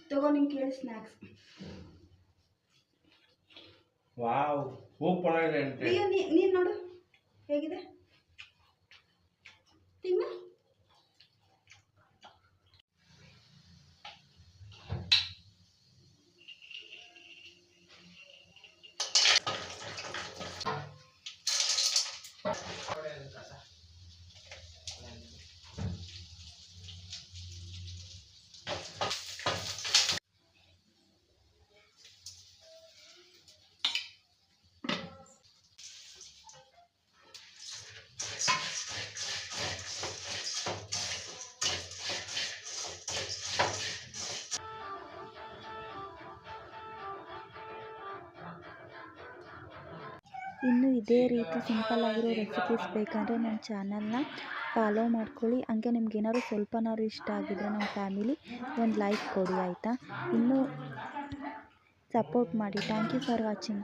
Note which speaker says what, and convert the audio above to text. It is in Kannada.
Speaker 1: ತಗೋ ನಿಂಗೆ ಕೇಳಿ ಸ್ನ್ಯಾಕ್ಸ್.
Speaker 2: ವಾವ್ ಸೂಪರ್ ಆಗಿದೆ ಅಂತ.
Speaker 1: ಪ್ರಿಯ ನೀನು ನೋಡು ಹೇಗಿದೆ ತಿನ್ನ.
Speaker 3: ಇನ್ನು ಇದೇ ರೀತಿ ಸಿಂಪಲ್ ಆಗಿರೋ ರೆಸಿಪೀಸ್ ಬೇಕಂದರೆ ನನ್ನ ಚಾನಲ್ನ ಫಾಲೋ ಮಾಡ್ಕೊಳ್ಳಿ. ಹಂಗೆ ನಿಮ್ಗೆ ಏನಾದ್ರು ಸ್ವಲ್ಪನಾದ್ರು ಇಷ್ಟ ಆಗಿದ್ರೆ ನಮ್ಮ ಫ್ಯಾಮಿಲಿ ಒಂದು ಲೈಕ್ ಕೊಡಿ ಆಯಿತಾ. ಇನ್ನೂ ಸಪೋರ್ಟ್ ಮಾಡಿ. Thank you for watching.